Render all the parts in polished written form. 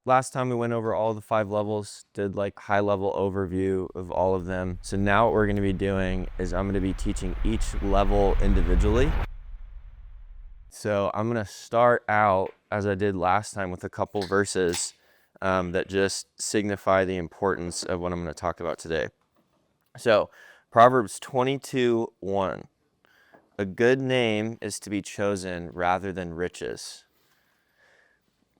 last time we went over all the 5 levels, did like high level overview of all of them. So now what we're going to be doing is I'm going to be teaching each level individually. So I'm going to start out, as I did last time, with a couple verses that just signify the importance of what I'm going to talk about today. So Proverbs 22:1. A good name is to be chosen rather than riches.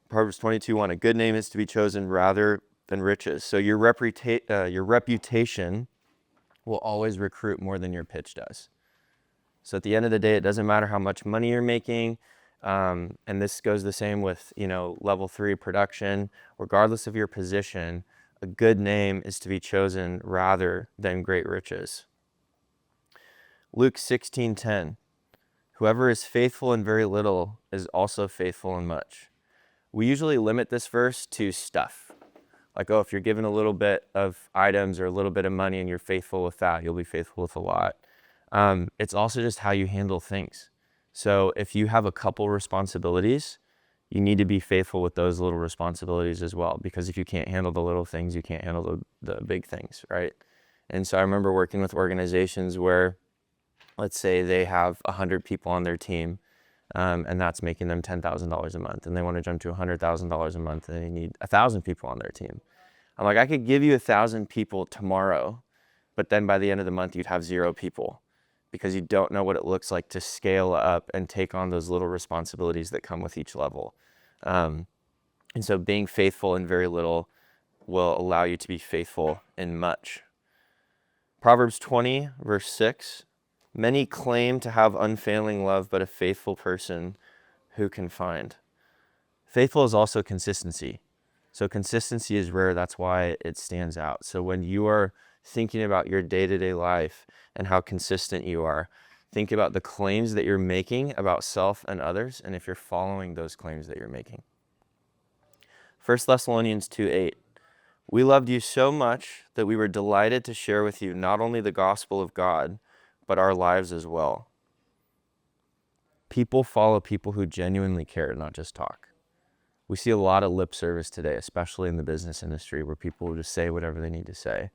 Proverbs 22:1. A good name is to be chosen rather than riches. So your reputation will always recruit more than your pitch does. So at the end of the day, it doesn't matter how much money you're making. And this goes the same with, level 3 production. Regardless of your position, a good name is to be chosen rather than great riches. Luke 16:10. Whoever is faithful in very little is also faithful in much. We usually limit this verse to stuff. Like, if you're given a little bit of items or a little bit of money and you're faithful with that, you'll be faithful with a lot. It's also just how you handle things. So if you have a couple responsibilities, you need to be faithful with those little responsibilities as well, because if you can't handle the little things, you can't handle the big things, right? And so I remember working with organizations where, let's say they have 100 people on their team, and that's making them $10,000 a month, and they want to jump to $100,000 a month, and they need 1,000 people on their team. I'm like, I could give you 1,000 people tomorrow, but then by the end of the month, you'd have 0 people, because you don't know what it looks like to scale up and take on those little responsibilities that come with each level. And so being faithful in very little will allow you to be faithful in much. Proverbs 20, verse 6. Many claim to have unfailing love, but a faithful person who can find? Faithful is also consistency. So consistency is rare. That's why it stands out. So when you are thinking about your day-to-day life and how consistent you are, think about the claims that you're making about self and others, and if you're following those claims that you're making. 1 Thessalonians 2:8. We loved you so much that we were delighted to share with you not only the gospel of God, but our lives as well. People follow people who genuinely care, not just talk. We see a lot of lip service today, especially in the business industry, where people will just say whatever they need to say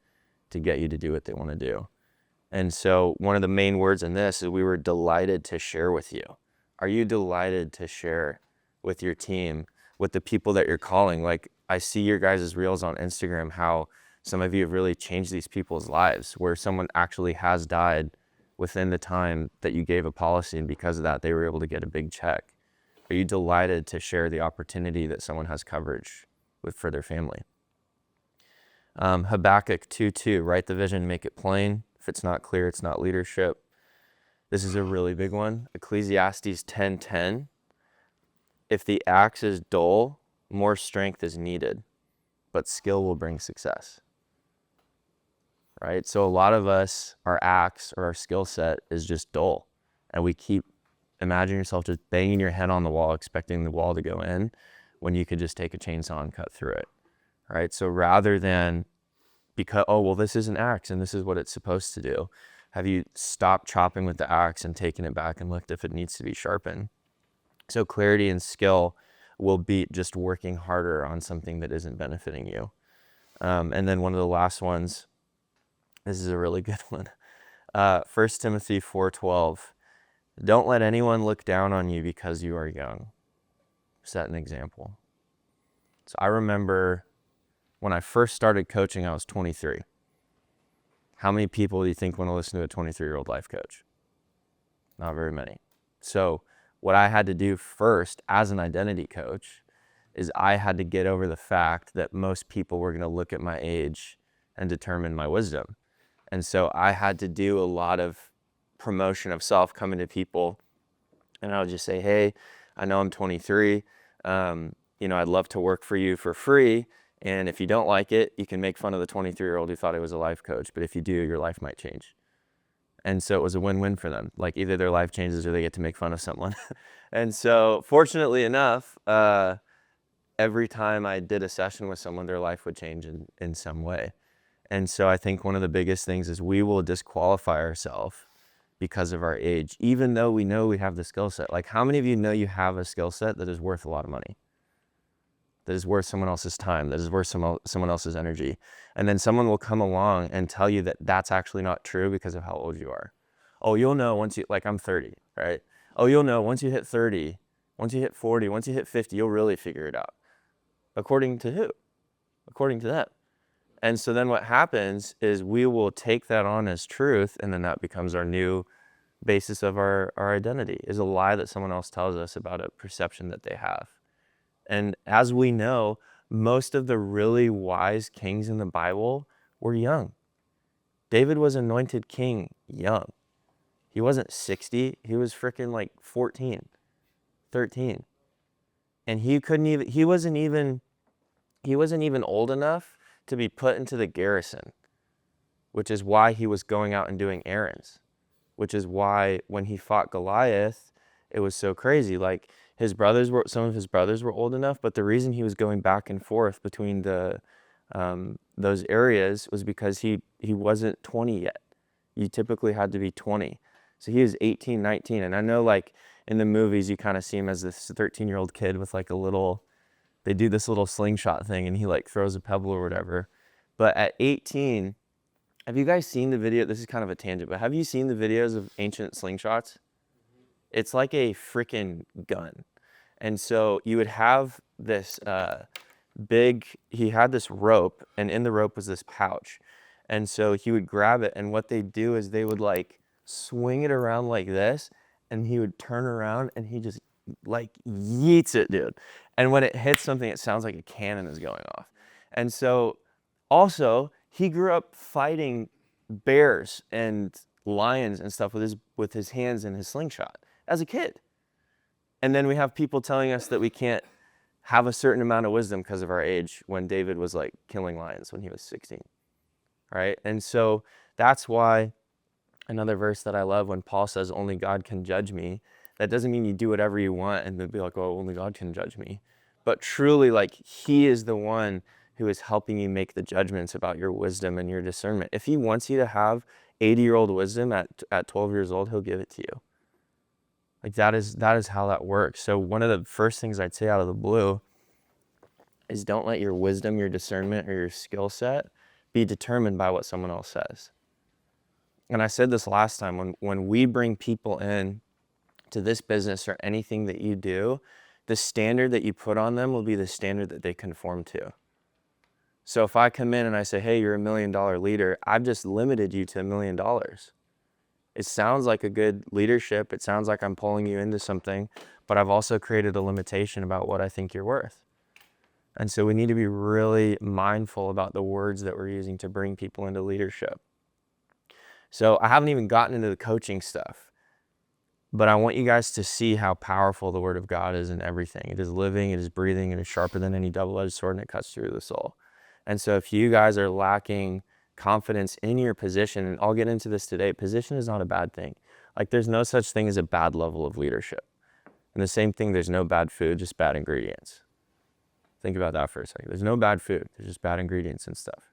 to get you to do what they want to do. And so one of the main words in this is we were delighted to share with you. Are you delighted to share with your team, with the people that you're calling? Like, I see your guys' reels on Instagram, how some of you have really changed these people's lives, where someone actually has died within the time that you gave a policy, and because of that, they were able to get a big check. Are you delighted to share the opportunity that someone has coverage with for their family? Habakkuk 2:2, write the vision, make it plain. If it's not clear, it's not leadership. This is a really big one. Ecclesiastes 10:10, if the axe is dull, more strength is needed, but skill will bring success. Right? So a lot of us, our axe or our skill set is just dull, and we keep imagine yourself just banging your head on the wall, expecting the wall to go in, when you could just take a chainsaw and cut through it. Right? So rather than this is an axe and this is what it's supposed to do, have you stopped chopping with the axe and taken it back and looked if it needs to be sharpened? So clarity and skill will beat just working harder on something that isn't benefiting you. And then one of the last ones, this is a really good one. 1 Timothy 4:12. Don't let anyone look down on you because you are young. Set an example. So I remember when I first started coaching, I was 23. How many people do you think want to listen to a 23-year-old life coach? Not very many. So what I had to do first as an identity coach is I had to get over the fact that most people were going to look at my age and determine my wisdom. And so I had to do a lot of promotion of self, coming to people, and I would just say, hey, I know I'm 23. I'd love to work for you for free. And if you don't like it, you can make fun of the 23-year-old who thought he was a life coach. But if you do, your life might change. And so it was a win-win for them. Like, either their life changes or they get to make fun of someone. And so fortunately enough, every time I did a session with someone, their life would change in some way. And so I think one of the biggest things is we will disqualify ourselves because of our age, even though we know we have the skill set. Like, how many of you know you have a skill set that is worth a lot of money? that is worth someone else's time, that is worth someone else's energy. And then someone will come along and tell you that that's actually not true because of how old you are. Oh, you'll know once you, like I'm 30, right? Oh, you'll know once you hit 30, once you hit 40, once you hit 50, you'll really figure it out. According to who? According to them. And so then what happens is we will take that on as truth, and then that becomes our new basis of our identity, is a lie that someone else tells us about a perception that they have. And as we know, most of the really wise kings in the Bible were young. David was anointed king young. He wasn't 60, he was freaking like 14, 13. And he wasn't even old enough to be put into the garrison, which is why he was going out and doing errands, which is why when he fought Goliath, it was so crazy. Like some of his brothers were old enough, but the reason he was going back and forth between those areas was because he wasn't 20 yet. You typically had to be 20. So he was 18, 19. And I know like in the movies, you kind of see him as this 13-year-old kid with like they do this little slingshot thing and he like throws a pebble or whatever. But at 18, have you guys seen the video? This is kind of a tangent, but have you seen the videos of ancient slingshots? It's like a freaking gun. And so you would have this he had this rope, and in the rope was this pouch. And so he would grab it, and what they do is they would like swing it around like this, and he would turn around and he just like yeets it, dude. And when it hits something, it sounds like a cannon is going off. And so also, he grew up fighting bears and lions and stuff with his hands in his slingshot as a kid. And then we have people telling us that we can't have a certain amount of wisdom because of our age, when David was like killing lions when he was 16, right? And so that's why another verse that I love, when Paul says only God can judge me, that doesn't mean you do whatever you want and then be like, oh, only God can judge me. But truly, like, he is the one who is helping you make the judgments about your wisdom and your discernment. If he wants you to have 80-year-old wisdom at 12 years old, he'll give it to you. Like that is how that works. So one of the first things I'd say out of the blue is don't let your wisdom, your discernment, or your skill set be determined by what someone else says. And I said this last time, when we bring people in to this business or anything that you do, the standard that you put on them will be the standard that they conform to. So if I come in and I say, hey, you're $1 million leader, I've just limited you to $1 million. It sounds like a good leadership. It sounds like I'm pulling you into something, but I've also created a limitation about what I think you're worth. And so we need to be really mindful about the words that we're using to bring people into leadership. So I haven't even gotten into the coaching stuff, but I want you guys to see how powerful the Word of God is in everything. It is living, it is breathing, it is sharper than any double-edged sword, and it cuts through the soul. And so if you guys are lacking confidence in your position, and I'll get into this today, position is not a bad thing. Like there's no such thing as a bad level of leadership. And the same thing, there's no bad food, just bad ingredients. Think about that for a second. There's no bad food, there's just bad ingredients and stuff.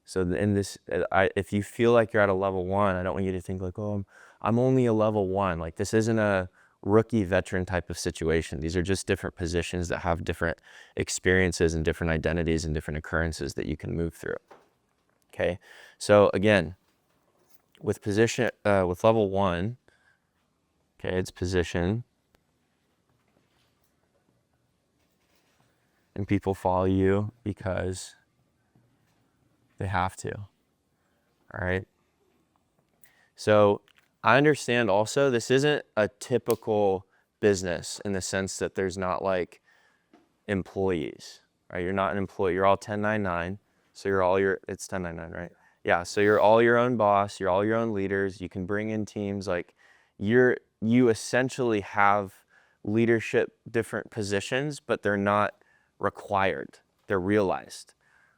So in this, if you feel like you're at a level 1, I don't want you to think like, oh, I'm only a level 1. Like this isn't a rookie veteran type of situation. These are just different positions that have different experiences and different identities and different occurrences that you can move through. Okay, so again, with level 1, okay, it's position, and people follow you because they have to. All right. So I understand also this isn't a typical business in the sense that there's not like employees, right? You're not an employee. You're all 1099. So it's 1099, right? Yeah. So you're all your own boss. You're all your own leaders. You can bring in teams. Like you essentially have leadership, different positions, but they're not required. They're realized.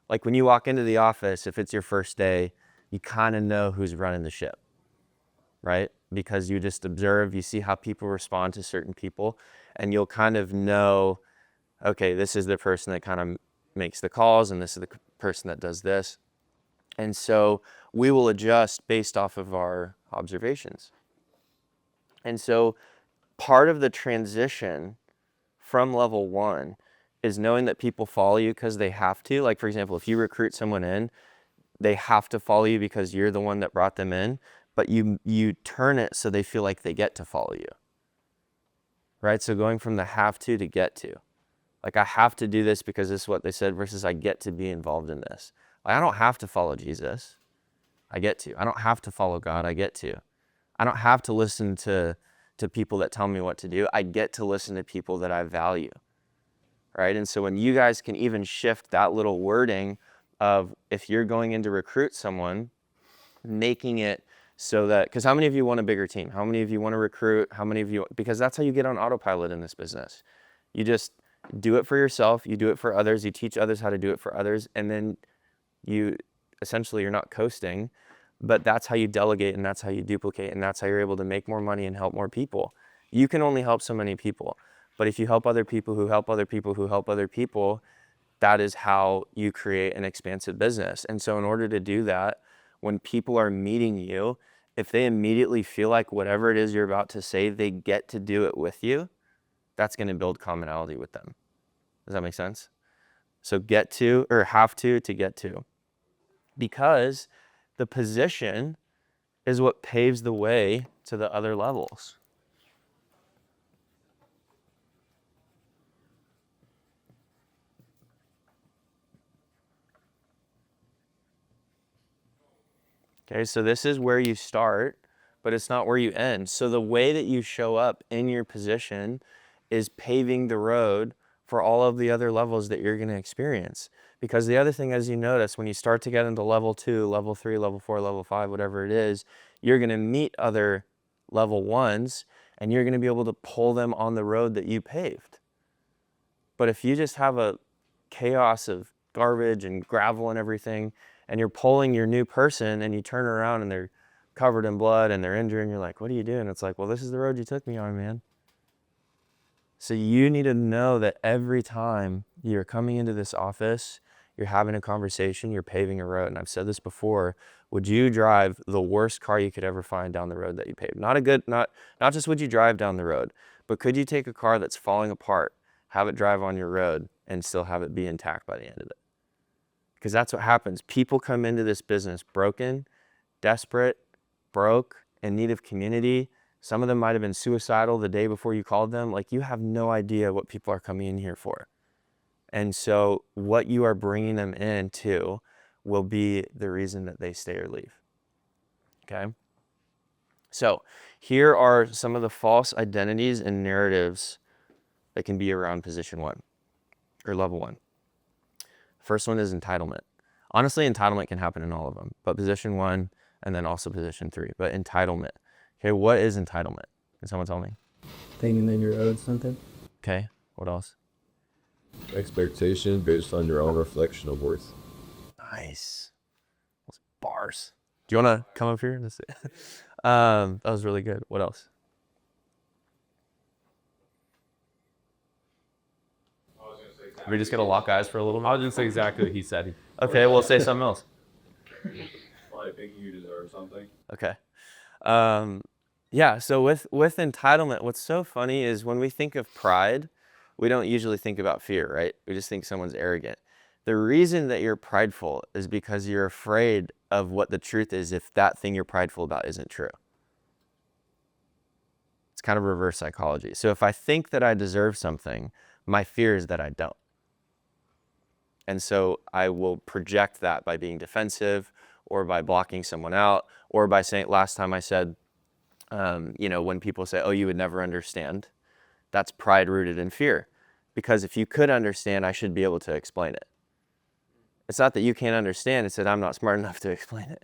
Like when you walk into the office, if it's your first day, you kind of know who's running the ship, right? Because you just observe, you see how people respond to certain people, and you'll kind of know, okay, this is the person that kind of makes the calls, and this is the person that does this. And so we will adjust based off of our observations. And so part of the transition from level 1 is knowing that people follow you because they have to. Like, for example, if you recruit someone in, they have to follow you because you're the one that brought them in, but you turn it so they feel like they get to follow you, right? So going from the have to get to. Like, I have to do this because this is what they said versus I get to be involved in this. Like, I don't have to follow Jesus. I get to. I don't have to follow God. I get to. I don't have to listen to people that tell me what to do. I get to listen to people that I value, right? And so when you guys can even shift that little wording of, if you're going in to recruit someone, making it so that, because how many of you want a bigger team? How many of you want to recruit? How many of you, because that's how you get on autopilot in this business. You just do it for yourself, you do it for others, you teach others how to do it for others, and then you, essentially, you're not coasting, but that's how you delegate, and that's how you duplicate, and that's how you're able to make more money and help more people. You can only help so many people, but if you help other people who help other people who help other people, that is how you create an expansive business. And so in order to do that, when people are meeting you, if they immediately feel like whatever it is you're about to say, they get to do it with you, that's going to build commonality with them. Does that make sense? So get to, or have to get to. Because the position is what paves the way to the other levels. Okay, so this is where you start, but it's not where you end. So the way that you show up in your position is paving the road for all of the other levels that you're going to experience. Because the other thing, as you notice, when you start to get into level 2, level 3, level 4, level 5, whatever it is, you're going to meet other level 1s, and you're going to be able to pull them on the road that you paved. But if you just have a chaos of garbage and gravel and everything, and you're pulling your new person, and you turn around and they're covered in blood and they're injured, and you're like, what are you doing? It's like, well, this is the road you took me on, man. So you need to know that every time you're coming into this office, you're having a conversation, you're paving a road. And I've said this before, would you drive the worst car you could ever find down the road that you paved? Not just would you drive down the road, but could you take a car that's falling apart, have it drive on your road, and still have it be intact by the end of it? Because that's what happens. People come into this business broken, desperate, broke, in need of community. Some of them might have been suicidal the day before you called them. Like, you have no idea what people are coming in here for. And so what you are bringing them into will be the reason that they stay or leave. Okay? So here are some of the false identities and narratives that can be around position 1 or level 1. First one is entitlement. Honestly, entitlement can happen in all of them, but position 1 and then also position 3. But entitlement. Okay, what is entitlement? Can someone tell me? Thinking that you're owed something. Okay, what else? Expectation based on your own reflection of worth. Nice. Those bars. Do you want to come up here? That was really good. What else? Are we just going to lock eyes for a little bit? I'll just say exactly what he said. Okay, we'll say something else. I think you deserve something. Okay. Yeah, so with entitlement, what's so funny is when we think of pride, we don't usually think about fear, right? We just think someone's arrogant. The reason that you're prideful is because you're afraid of what the truth is if that thing you're prideful about isn't true. It's kind of reverse psychology. So if I think that I deserve something, my fear is that I don't. And so I will project that by being defensive or by blocking someone out or by saying, last time I said, when people say, oh, you would never understand, that's pride rooted in fear. Because if you could understand, I should be able to explain it. It's not that you can't understand, it's that I'm not smart enough to explain it.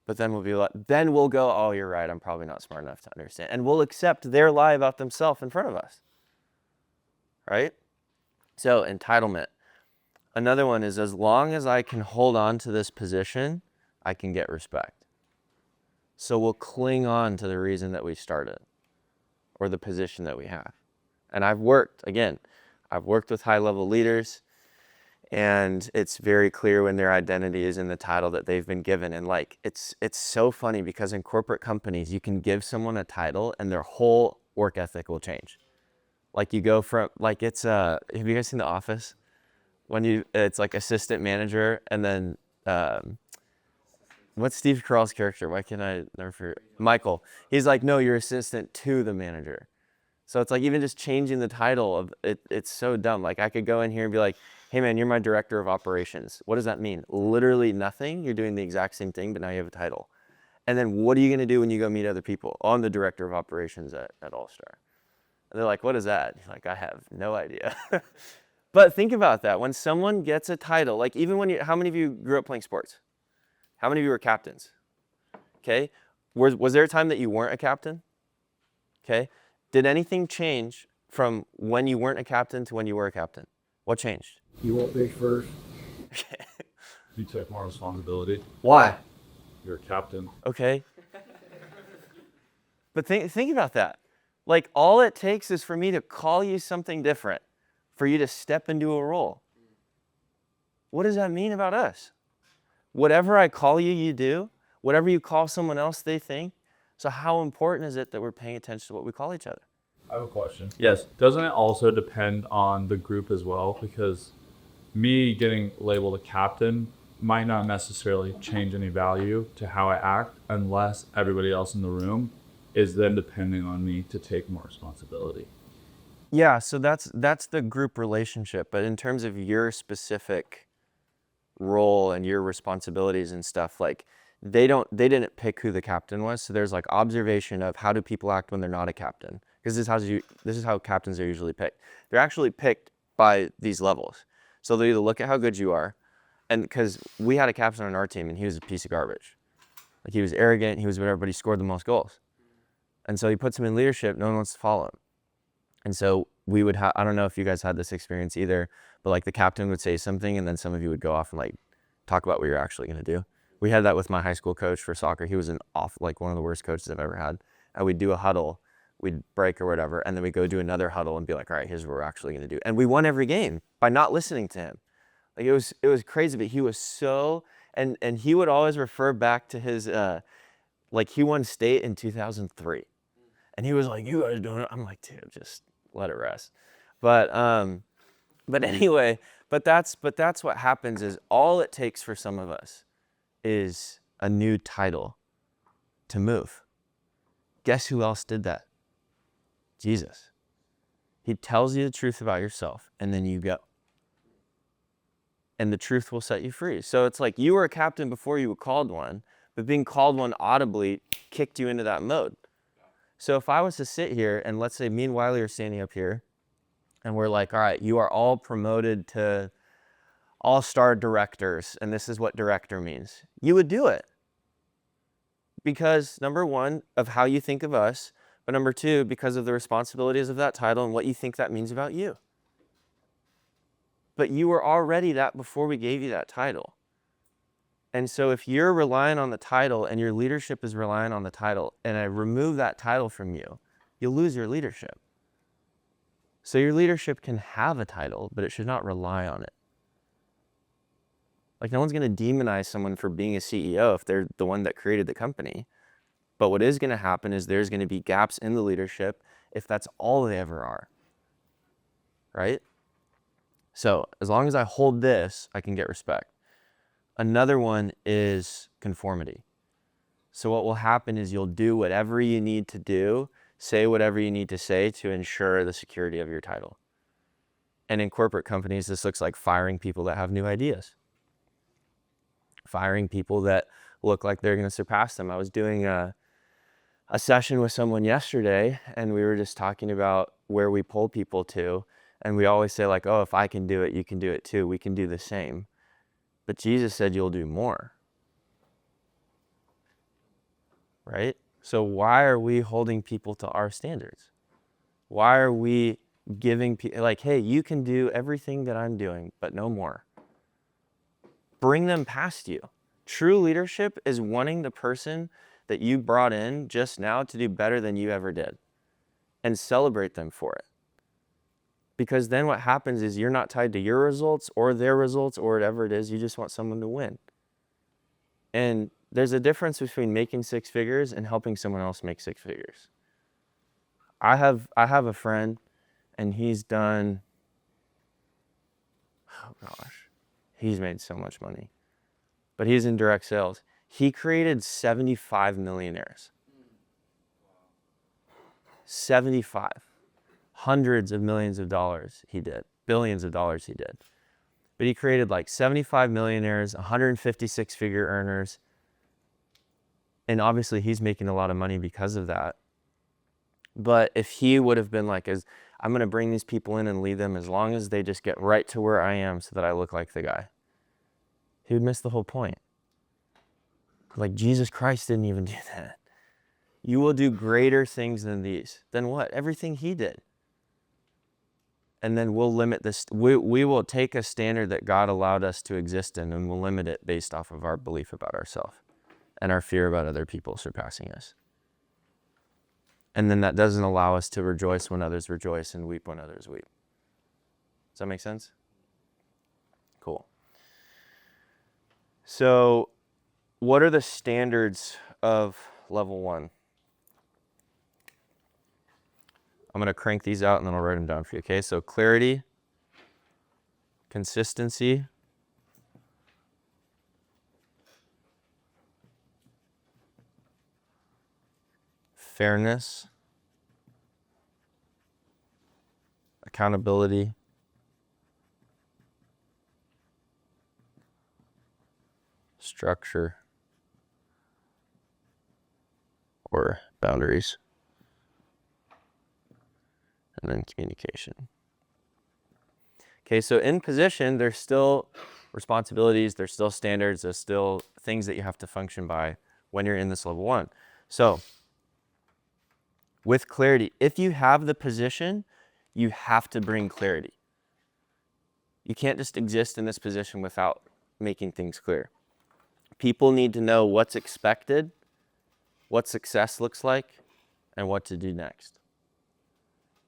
But then we'll go, oh, you're right, I'm probably not smart enough to understand. And we'll accept their lie about themselves in front of us. Right? So entitlement. Another one is, as long as I can hold on to this position, I can get respect. So we'll cling on to the reason that we started or the position that we have. And I've worked with high-level leaders, and it's very clear when their identity is in the title that they've been given. And it's so funny because in corporate companies, you can give someone a title and their whole work ethic will change. Like you go from, like have you guys seen The Office? It's like assistant manager, and then, what's Steve Carell's character? Why can't I never forget? Michael. He's like, no, you're assistant to the manager. So it's like even just changing the title of it, it's so dumb. Like I could go in here and be like, hey man, you're my director of operations. What does that mean? Literally nothing. You're doing the exact same thing, but now you have a title. And then what are you gonna do when you go meet other people? Oh, I'm the director of operations at All Star. And they're like, what is that? You're like, I have no idea. But think about that. When someone gets a title, like even when how many of you grew up playing sports? How many of you were captains? Okay. Was there a time that you weren't a captain? Okay. Did anything change from when you weren't a captain to when you were a captain? What changed? You won't pick first. You take more responsibility. Why? You're a captain. Okay. But think about that. Like all it takes is for me to call you something different, for you to step into a role. What does that mean about us? Whatever I call you, you do. Whatever you call someone else, they think. So how important is it that we're paying attention to what we call each other? I have a question. Yes. Doesn't it also depend on the group as well? Because me getting labeled a captain might not necessarily change any value to how I act unless everybody else in the room is then depending on me to take more responsibility. Yeah, so that's the group relationship. But in terms of your specific role and your responsibilities and stuff, like they didn't pick who the captain was. So there's like observation of how do people act when they're not a captain, because this is how captains are usually picked. They're actually picked by these levels. So they either look at how good you are, and because we had a captain on our team and he was a piece of garbage. Like he was arrogant, he was whatever, but he scored the most goals. And so he puts him in leadership, no one wants to follow him. And so we would have, I don't know if you guys had this experience either, but like the captain would say something and then some of you would go off and like talk about what you're actually going to do. We had that with my high school coach for soccer. He was like one of the worst coaches I've ever had. And we'd do a huddle, we'd break or whatever, and then we'd go do another huddle and be like, all right, here's what we're actually going to do. And we won every game by not listening to him. Like it was crazy, but he was so, and he would always refer back to his, like he won state in 2003. And he was like, you guys doing it? I'm like, dude, just let it rest. But anyway, but that's what happens is all it takes for some of us is a new title to move. Guess who else did that? Jesus. He tells you the truth about yourself and then you go. And the truth will set you free. So it's like you were a captain before you were called one, but being called one audibly kicked you into that mode. So if I was to sit here and let's say me and Wiley are standing up here and we're like, all right, you are all promoted to all-star directors and this is what director means. You would do it. Because number one, of how you think of us, but number two, because of the responsibilities of that title and what you think that means about you. But you were already that before we gave you that title. And so if you're relying on the title and your leadership is relying on the title, and I remove that title from you, you'll lose your leadership. So your leadership can have a title, but it should not rely on it. Like no one's going to demonize someone for being a CEO if they're the one that created the company. But what is going to happen is there's going to be gaps in the leadership if that's all they ever are. Right? So as long as I hold this, I can get respect. Another one is conformity. So what will happen is you'll do whatever you need to do, say whatever you need to say to ensure the security of your title. And in corporate companies, this looks like firing people that have new ideas. Firing people that look like they're going to surpass them. I was doing a session with someone yesterday, and we were just talking about where we pull people to. And we always say like, oh, if I can do it, you can do it too. We can do the same. But Jesus said you'll do more. Right? So why are we holding people to our standards? Why are we giving people like, hey, you can do everything that I'm doing, but no more. Bring them past you. True leadership is wanting the person that you brought in just now to do better than you ever did and celebrate them for it. Because then what happens is you're not tied to your results or their results or whatever it is. You just want someone to win. And there's a difference between making six figures and helping someone else make six figures. I have a friend, and he's done, oh gosh, he's made so much money. But he's in direct sales. He created 75 millionaires. 75. Hundreds of millions of dollars he did. Billions of dollars he did. But he created like 75 millionaires, 156 figure earners. And obviously he's making a lot of money because of that. But if he would have been like, I'm going to bring these people in and lead them as long as they just get right to where I am so that I look like the guy, he would miss the whole point. Like Jesus Christ didn't even do that. You will do greater things than these. Than what? Everything he did. And then we'll limit this. We will take a standard that God allowed us to exist in, and we'll limit it based off of our belief about ourselves and our fear about other people surpassing us. And then that doesn't allow us to rejoice when others rejoice and weep when others weep. Does that make sense? Cool. So what are the standards of level 1? I'm going to crank these out and then I'll write them down for you, okay? So clarity, consistency, fairness, accountability, structure, or boundaries, and then communication. Okay, so in position, there's still responsibilities, there's still standards, there's still things that you have to function by when you're in this level 1. So with clarity, if you have the position, you have to bring clarity. You can't just exist in this position without making things clear. People need to know what's expected, what success looks like, and what to do next.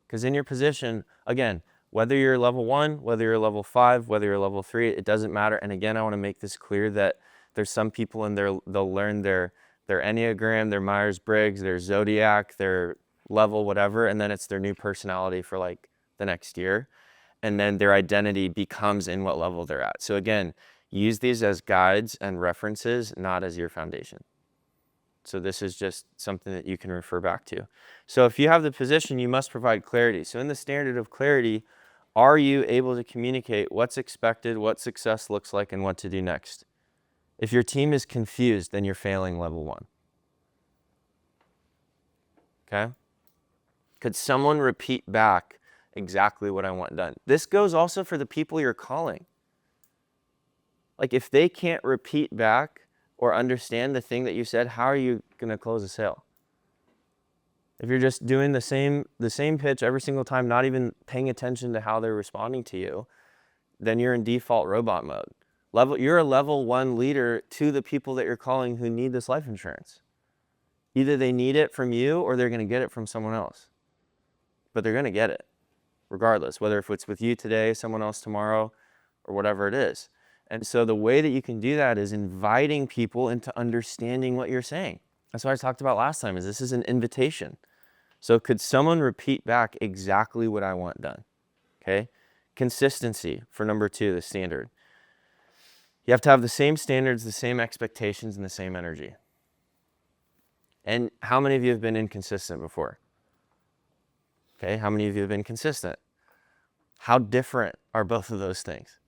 Because in your position, again, whether you're level 1, whether you're level 5, whether you're level 3, it doesn't matter. And again, I want to make this clear that there's some people in there, they'll learn their Enneagram, their Myers-Briggs, their Zodiac, their level, whatever, and then it's their new personality for like the next year. And then their identity becomes in what level they're at. So again, use these as guides and references, not as your foundation. So this is just something that you can refer back to. So if you have the position, you must provide clarity. So in the standard of clarity, are you able to communicate what's expected, what success looks like, and what to do next? If your team is confused, then you're failing level 1. Okay? Could someone repeat back exactly what I want done? This goes also for the people you're calling. Like if they can't repeat back or understand the thing that you said, how are you going to close a sale? If you're just doing the same pitch every single time, not even paying attention to how they're responding to you, then you're in default robot mode. You're a level 1 leader to the people that you're calling who need this life insurance. Either they need it from you or they're going to get it from someone else. But they're going to get it regardless, whether if it's with you today, someone else tomorrow, or whatever it is. And so the way that you can do that is inviting people into understanding what you're saying. That's what I talked about last time, is this is an invitation. So could someone repeat back exactly what I want done? Okay. Consistency for number 2, the standard. You have to have the same standards, the same expectations, and the same energy. And how many of you have been inconsistent before? Okay, how many of you have been consistent? How different are both of those things?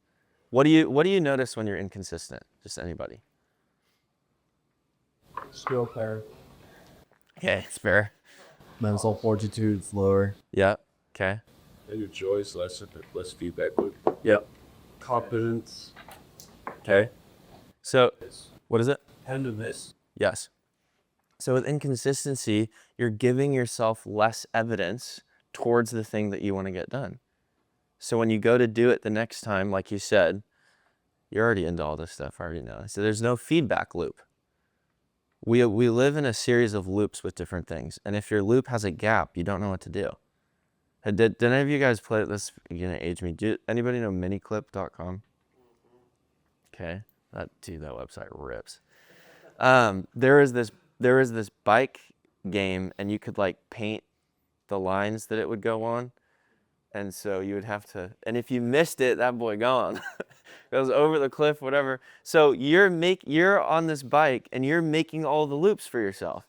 What do you notice when you're inconsistent? Just anybody. Skill player. Okay, it's fair. Mental fortitude's lower. Yeah. Okay. And your choice, less feedback loop. Yep. Competence. Okay. So, what is it? Tenderness. Yes. So with inconsistency, you're giving yourself less evidence towards the thing that you want to get done. So when you go to do it the next time, like you said, you're already into all this stuff, I already know. So there's no feedback loop. We live in a series of loops with different things. And if your loop has a gap, you don't know what to do. Did any of you guys play this? You're gonna age me. Anybody know miniclip.com? Okay. That website rips. There is this bike game, and you could like paint the lines that it would go on. And so you would have to, and if you missed it, that boy gone. Goes over the cliff, whatever. So you're on this bike and you're making all the loops for yourself.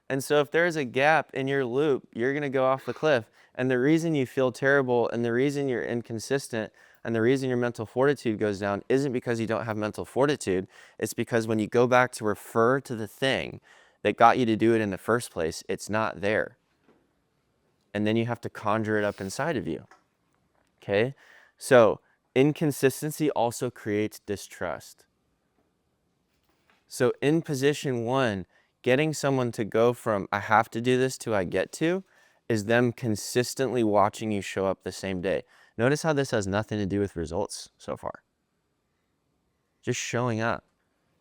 And so if there's a gap in your loop, you're going to go off the cliff. And the reason you feel terrible and the reason you're inconsistent and the reason your mental fortitude goes down isn't because you don't have mental fortitude. It's because when you go back to refer to the thing that got you to do it in the first place, it's not there. And then you have to conjure it up inside of you. Okay? So inconsistency also creates distrust. So in position one, getting someone to go from I have to do this to I get to is them consistently watching you show up the same day. Notice how this has nothing to do with results so far. Just showing up.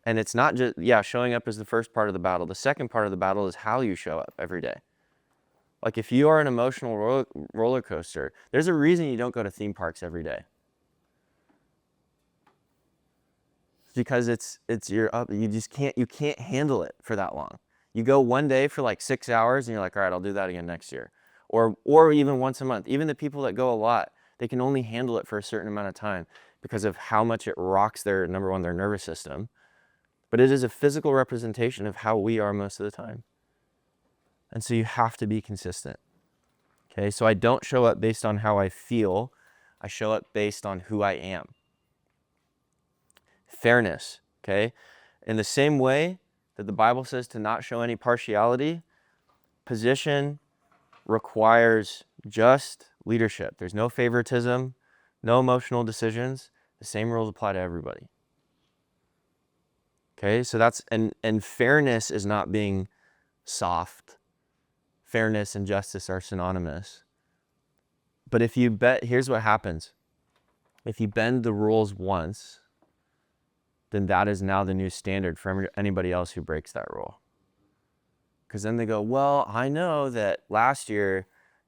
And it's not just, showing up is the first part of the battle. The second part of the battle is how you show up every day. Like if you are an emotional roller coaster, there's a reason you don't go to theme parks every day. Because you can't handle it for that long. You go one day for like 6 hours and you're like, all right, I'll do that again next year. Or even once a month. Even the people that go a lot, they can only handle it for a certain amount of time because of how much it rocks their, number one, their nervous system. But it is a physical representation of how we are most of the time. And so you have to be consistent. Okay, so I don't show up based on how I feel. I show up based on who I am. Fairness, okay? In the same way that the Bible says to not show any partiality, position requires just leadership. There's no favoritism, no emotional decisions. The same rules apply to everybody. Okay, so that's, and fairness is not being soft. Fairness and justice are synonymous. But if you here's what happens. If you bend the rules once, then that is now the new standard for anybody else who breaks that rule. Because then they go, well, I know that last year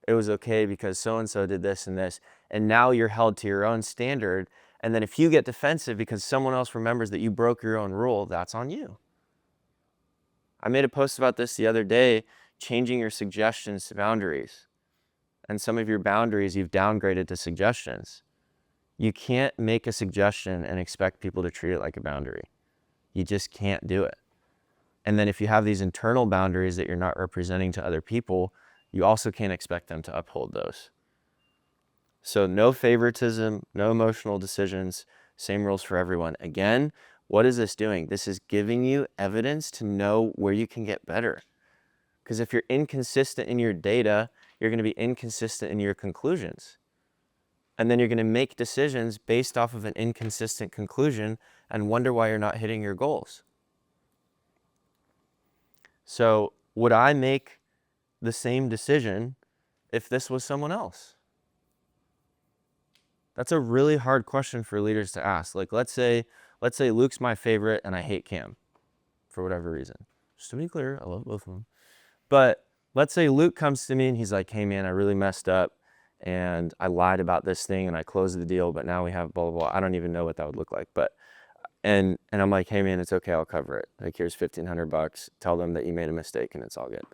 it was okay because so-and-so did this and this, and now you're held to your own standard. And then if you get defensive because someone else remembers that you broke your own rule, that's on you. I made a post about this the other day, changing your suggestions to boundaries. And some of your boundaries you've downgraded to suggestions. You can't make a suggestion and expect people to treat it like a boundary. You just can't do it. And then if you have these internal boundaries that you're not representing to other people, you also can't expect them to uphold those. So no favoritism, no emotional decisions, same rules for everyone. Again, what is this doing? This is giving you evidence to know where you can get better. Because if you're inconsistent in your data, you're going to be inconsistent in your conclusions. And then you're going to make decisions based off of an inconsistent conclusion and wonder why you're not hitting your goals. So would I make the same decision if this was someone else? That's a really hard question for leaders to ask. Like, let's say Luke's my favorite and I hate Cam for whatever reason. Just to be clear, I love both of them. But let's say Luke comes to me and he's like, hey man, I really messed up and I lied about this thing and I closed the deal, but now we have blah, blah, blah. I don't even know what that would look like. But, and I'm like, hey man, it's okay, I'll cover it. Like, here's $1,500. Tell them that you made a mistake and it's all good.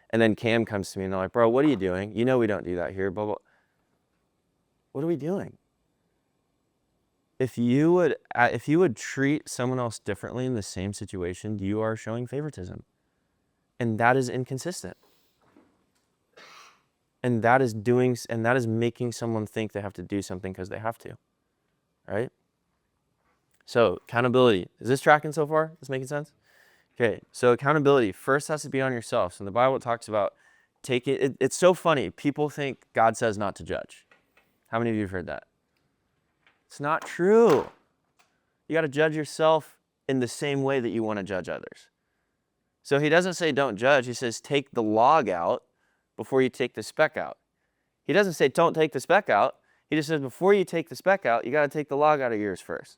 And then Cam comes to me and they're like, bro, what are you doing? You know we don't do that here, blah, blah. What are we doing? If you would treat someone else differently in the same situation, you are showing favoritism. And that is inconsistent. And that is making someone think they have to do something because they have to, right? So accountability, is this tracking so far? Is this making sense? Okay, so accountability first has to be on yourself. So in the Bible it talks about it's so funny. People think God says not to judge. How many of you have heard that? It's not true. You got to judge yourself in the same way that you want to judge others. So he doesn't say don't judge. He says take the log out before you take the speck out. He doesn't say don't take the speck out. He just says before you take the speck out, you got to take the log out of yours first.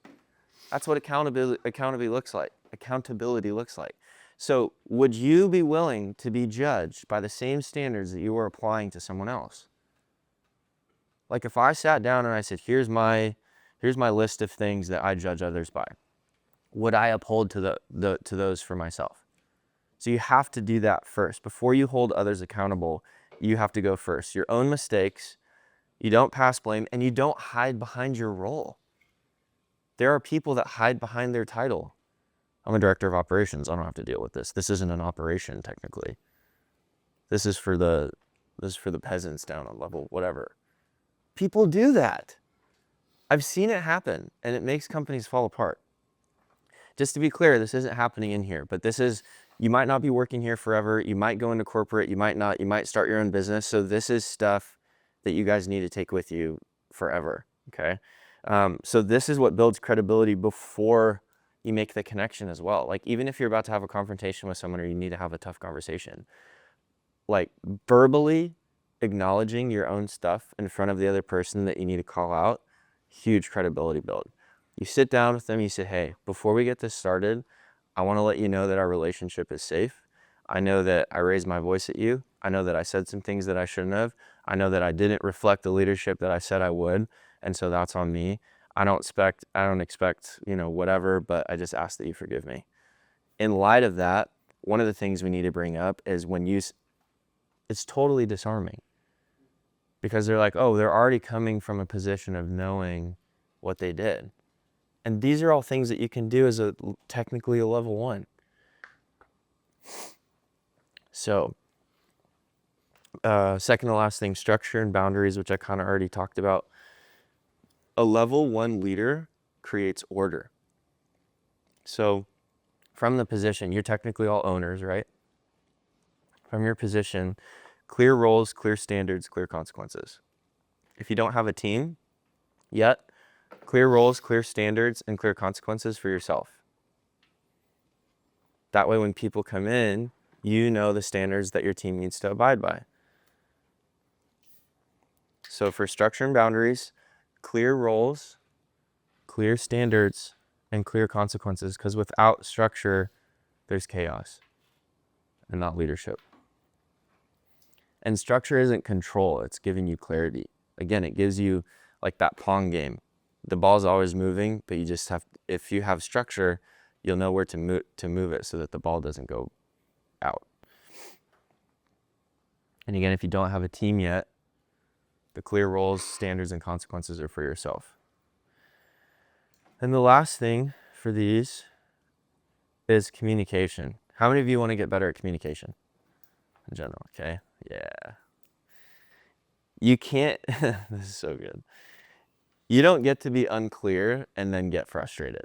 That's what accountability looks like. Accountability looks like. So would you be willing to be judged by the same standards that you were applying to someone else? Like if I sat down and I said, here's my list of things that I judge others by, would I uphold to those for myself? So you have to do that first. Before you hold others accountable, you have to go first. Your own mistakes You don't pass blame, and you don't hide behind your role. There are people that hide behind their title. I'm a director of operations. I don't have to deal with this. This isn't an operation technically. This is for the peasants down on level whatever. People do that. I've seen it happen, and it makes companies fall apart. Just to be clear, this isn't happening in here, but you might not be working here forever. You might go into corporate. You might not. You might start your own business. So this is stuff that you guys need to take with you forever, okay? So this is what builds credibility before you make the connection as well. Like, even if you're about to have a confrontation with someone or you need to have a tough conversation, like verbally acknowledging your own stuff in front of the other person that you need to call out, huge credibility build. You sit down with them, you say, hey, before we get this started, I want to let you know that our relationship is safe. I know that I raised my voice at you. I know that I said some things that I shouldn't have. I know that I didn't reflect the leadership that I said I would, and so that's on me. I don't expect, whatever, but I just ask that you forgive me. In light of that, one of the things we need to bring up is it's totally disarming, because they're like, oh, they're already coming from a position of knowing what they did. And these are all things that you can do as technically a level 1. So, second to last thing, structure and boundaries, which I kind of already talked about. A level 1 leader creates order. So from the position, you're technically all owners, right? From your position, clear roles, clear standards, clear consequences. If you don't have a team yet, clear roles, clear standards, and clear consequences for yourself. That way when people come in, you know the standards that your team needs to abide by. So for structure and boundaries, clear roles, clear standards, and clear consequences, because without structure, there's chaos and not leadership. And structure isn't control, it's giving you clarity. Again, it gives you like that Pong game. The ball's always moving, but you just if you have structure, you'll know where to move it so that the ball doesn't go out. And again, if you don't have a team yet, the clear roles, standards, and consequences are for yourself. And the last thing for these is communication. How many of you want to get better at communication in general? Okay, yeah. You can't, this is so good. You don't get to be unclear and then get frustrated.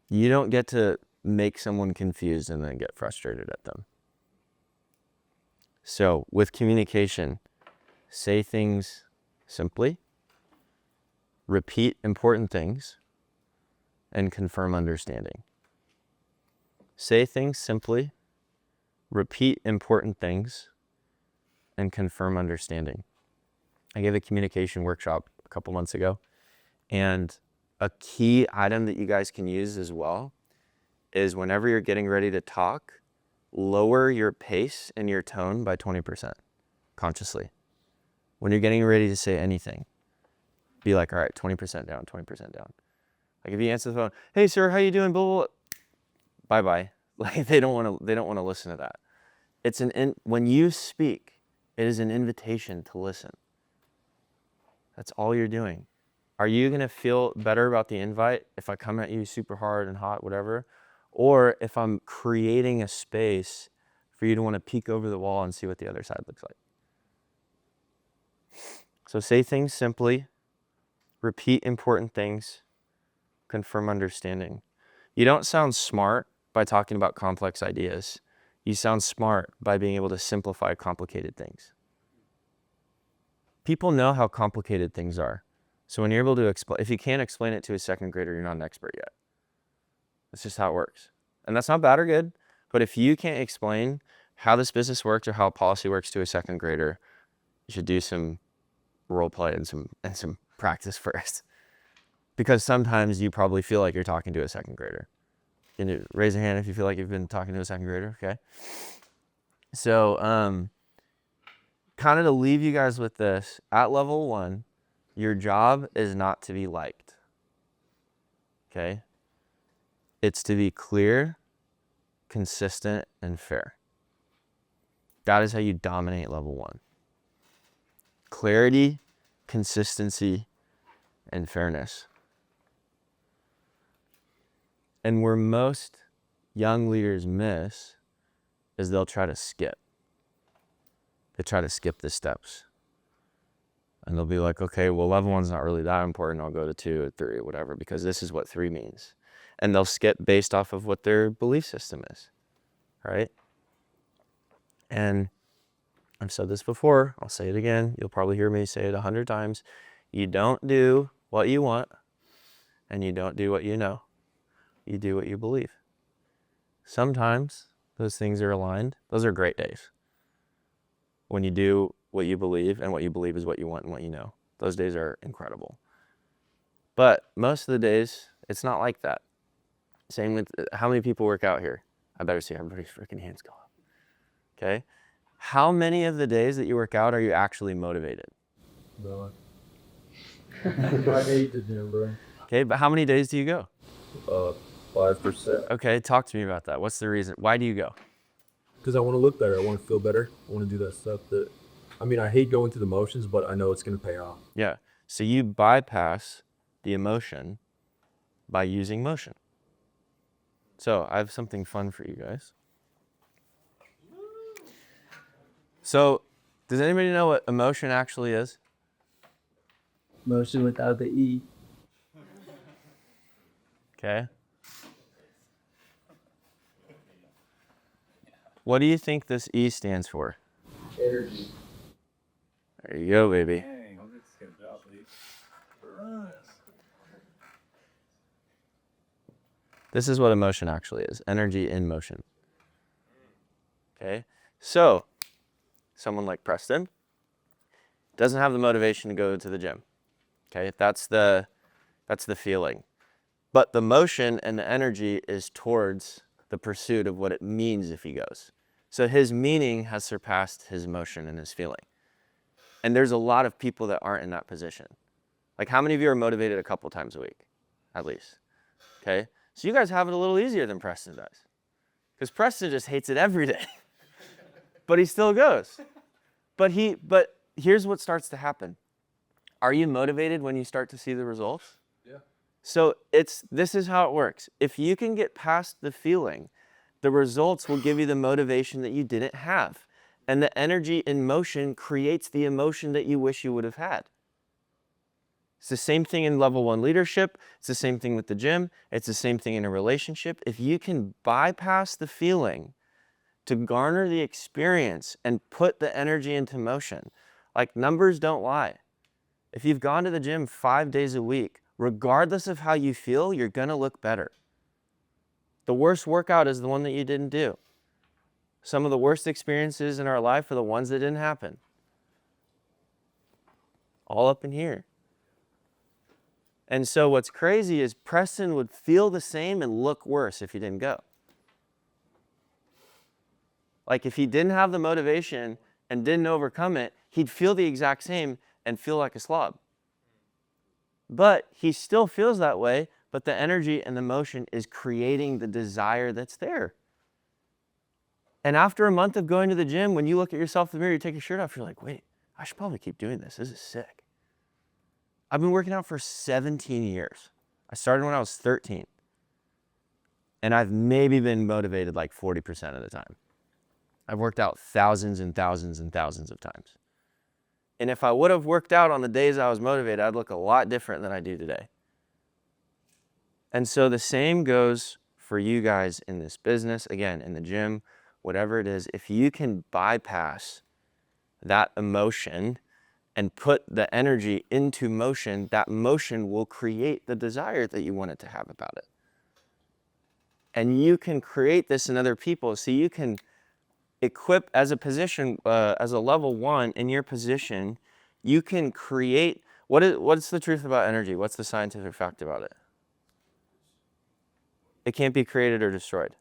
You don't get to make someone confused and then get frustrated at them. So with communication, say things simply, repeat important things, and confirm understanding. Say things simply, repeat important things, and confirm understanding. I gave a communication workshop a couple months ago, and a key item that you guys can use as well is whenever you're getting ready to talk, lower your pace and your tone by 20% consciously. When you're getting ready to say anything, be like, all right, 20% down, 20% down. Like if you answer the phone, hey sir, how you doing? Blah, blah, blah. Bye-bye. Like they don't want to listen to that. When you speak, it is an invitation to listen. That's all you're doing. Are you going to feel better about the invite if I come at you super hard and hot, whatever? Or if I'm creating a space for you to want to peek over the wall and see what the other side looks like? So say things simply, repeat important things, confirm understanding. You don't sound smart by talking about complex ideas. You sound smart by being able to simplify complicated things. People know how complicated things are. So when you're able to explain, if you can't explain it to a second grader, you're not an expert yet. That's just how it works. And that's not bad or good, but if you can't explain how this business works or how policy works to a second grader, you should do some role play and some practice first. Because sometimes you probably feel like you're talking to a second grader. Can you raise your hand if you feel like you've been talking to a second grader? Okay. So, kind of to leave you guys with this, at level 1, your job is not to be liked. Okay? It's to be clear, consistent, and fair. That is how you dominate level 1. clarity, consistency, and fairness. And where most young leaders miss is they'll try to skip. They try to skip the steps. And they'll be like, okay, well, level 1's not really that important. I'll go to 2 or 3 or whatever, because this is what 3 means. And they'll skip based off of what their belief system is, right? And I've said this before, I'll say it again. You'll probably hear me say it 100 times. You don't do what you want, and you don't do what you know. You do what you believe. Sometimes those things are aligned. Those are great days. When you do what you believe, and what you believe is what you want and what you know. Those days are incredible. But most of the days, it's not like that. Same with, how many people work out here? I better see everybody's freaking hands go up. Okay? How many of the days that you work out are you actually motivated? No. I hate the gym, bro. Okay, but how many days do you go? 5%. Okay, talk to me about that. What's the reason? Why do you go? Because I want to look better. I want to feel better. I want to do that stuff that, I mean, I hate going through the motions, but I know it's going to pay off. Yeah. So you bypass the emotion by using motion. So I have something fun for you guys. So does anybody know what emotion actually is? Motion without the E. Okay. What do you think this E stands for? Energy. There you go, baby. This is what emotion actually is. Energy in motion. Okay. So someone like Preston doesn't have the motivation to go to the gym. Okay. That's the feeling. But the motion and the energy is towards the pursuit of what it means if he goes. So his meaning has surpassed his emotion and his feeling. And there's a lot of people that aren't in that position. Like, how many of you are motivated a couple times a week, at least? Okay? So you guys have it a little easier than Preston does. Because Preston just hates it every day. But he still goes. But here's what starts to happen. Are you motivated when you start to see the results? Yeah. So this is how it works. If you can get past the feeling, the results will give you the motivation that you didn't have. And the energy in motion creates the emotion that you wish you would have had. It's the same thing in level 1 leadership. It's the same thing with the gym. It's the same thing in a relationship. If you can bypass the feeling to garner the experience and put the energy into motion, like, numbers don't lie. If you've gone to the gym 5 days a week, regardless of how you feel, you're going to look better. The worst workout is the one that you didn't do. Some of the worst experiences in our life are the ones that didn't happen. All up in here. And so what's crazy is Preston would feel the same and look worse if he didn't go. Like, if he didn't have the motivation and didn't overcome it, he'd feel the exact same and feel like a slob. But he still feels that way, but the energy and the motion is creating the desire that's there. And after a month of going to the gym, when you look at yourself in the mirror, you take your shirt off, you're like, wait, I should probably keep doing this. This is sick. I've been working out for 17 years. I started when I was 13. And I've maybe been motivated like 40% of the time. I've worked out thousands and thousands and thousands of times. And if I would have worked out on the days I was motivated, I'd look a lot different than I do today. And so the same goes for you guys in this business, again, in the gym, whatever it is. If you can bypass that emotion and put the energy into motion, that motion will create the desire that you wanted to have about it. And you can create this in other people. So you can equip as a position, as a level 1 in your position, you can create, what's the truth about energy? What's the scientific fact about it? It can't be created or destroyed.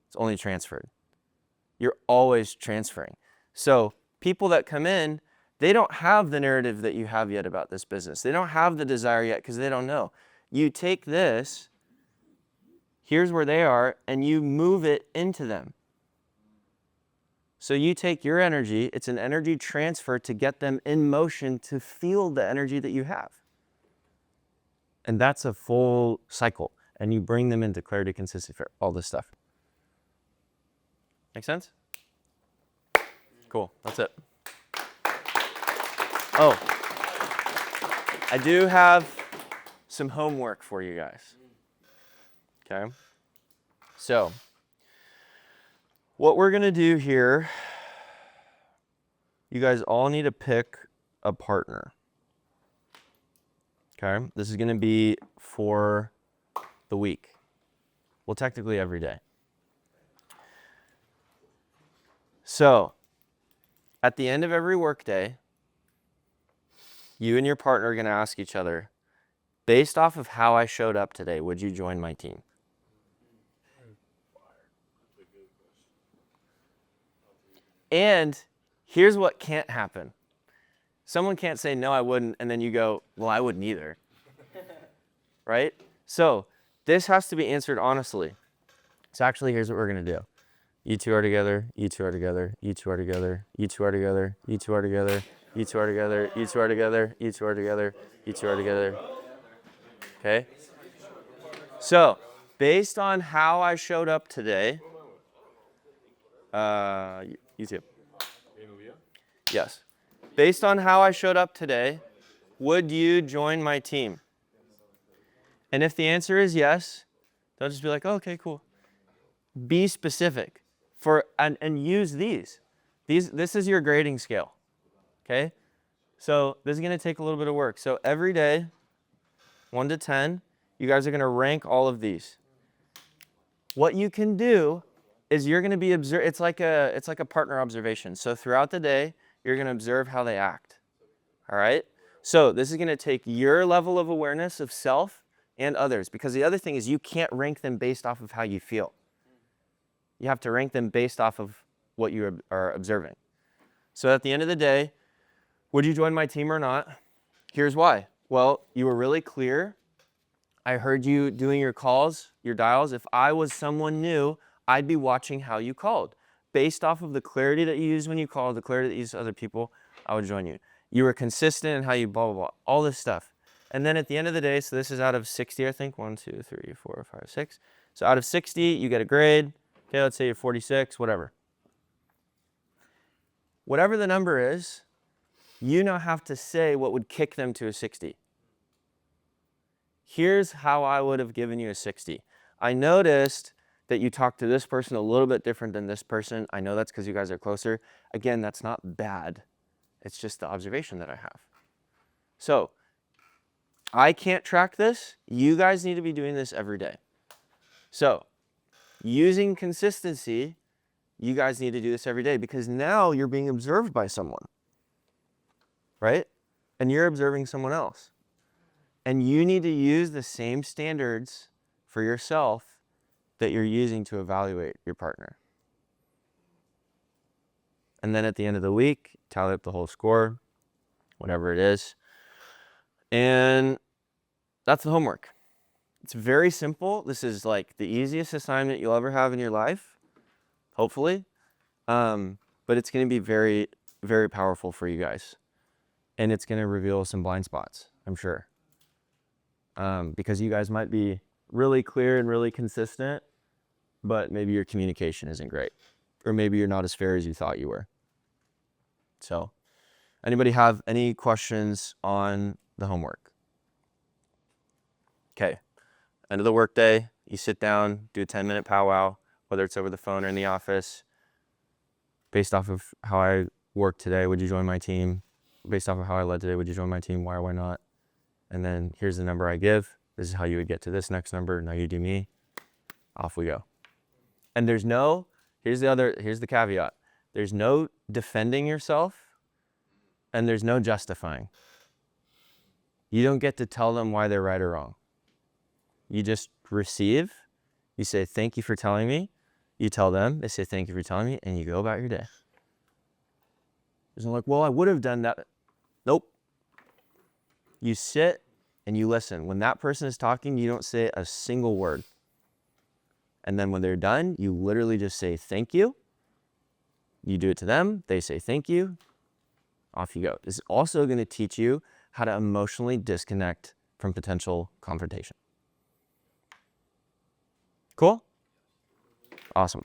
It's only transferred. You're always transferring. So people that come in, they don't have the narrative that you have yet about this business. They don't have the desire yet because they don't know. You take this, here's where they are, and you move it into them. So you take your energy, it's an energy transfer to get them in motion to feel the energy that you have. And that's a full cycle. And you bring them into clarity, consistency, all this stuff. Make sense? Cool, that's it. Oh, I do have some homework for you guys. Okay? So, what we're going to do here, you guys all need to pick a partner. Okay? This is going to be for the week. Well, technically every day. So, at the end of every workday, you and your partner are going to ask each other, based off of how I showed up today, would you join my team? And here's what can't happen. Someone can't say, no, I wouldn't, and then you go, well, I wouldn't either. Right? So this has to be answered honestly. So actually, here's what we're going to do. You two are together, you two are together, you two are together, you two are together, you two are together, you two are together, you two are together, you two are together, you two are together. Okay? So, based on how I showed up today, you two. Yes. Based on how I showed up today, would you join my team? And if the answer is yes, don't just be like, oh, okay, cool. Be specific and use these. This is your grading scale. Okay? So this is going to take a little bit of work. So every day, 1 to 10, you guys are going to rank all of these. What you can do is you're going to be it's like a partner observation. So throughout the day, you're going to observe how they act. All right? So this is going to take your level of awareness of self and others, because the other thing is you can't rank them based off of how you feel. You have to rank them based off of what you are observing. So at the end of the day, would you join my team or not? Here's why. Well, you were really clear. I heard you doing your calls, your dials. If I was someone new, I'd be watching how you called. Based off of the clarity that you use when you call, the clarity that you use to other people, I would join you. You were consistent in how you blah, blah, blah, all this stuff. And then at the end of the day, so this is out of 60, I think, 1, 2, 3, 4, 5, 6. So out of 60, you get a grade. Okay, let's say you're 46, whatever. Whatever the number is, you now have to say what would kick them to a 60. Here's how I would have given you a 60. I noticed that you talked to this person a little bit different than this person. I know that's because you guys are closer. Again, that's not bad. It's just the observation that I have. So, I can't track this. You guys need to be doing this every day. So, using consistency, you guys need to do this every day, because now you're being observed by someone, right? And you're observing someone else. And you need to use the same standards for yourself that you're using to evaluate your partner. And then at the end of the week, tally up the whole score, whatever it is. And that's the homework. It's very simple. This is like the easiest assignment you'll ever have in your life, hopefully. But it's going to be very, very powerful for you guys. And it's going to reveal some blind spots, I'm sure. Because you guys might be really clear and really consistent, but maybe your communication isn't great. Or maybe you're not as fair as you thought you were. So, anybody have any questions on the homework? Okay. End of the workday, you sit down, do a 10-minute powwow, whether it's over the phone or in the office. Based off of how I worked today, would you join my team? Based off of how I led today, would you join my team? Why or why not? And then here's the number I give. This is how you would get to this next number. Now you do me. Off we go. And here's the caveat. There's no defending yourself, and there's no justifying. You don't get to tell them why they're right or wrong. You just receive. You say, thank you for telling me. You tell them, they say, thank you for telling me, and you go about your day. It's not like, well, I would have done that. Nope. You sit and you listen. When that person is talking, you don't say a single word. And then when they're done, you literally just say, thank you. You do it to them, they say thank you, off you go. This is also going to teach you how to emotionally disconnect from potential confrontation. Cool? Awesome.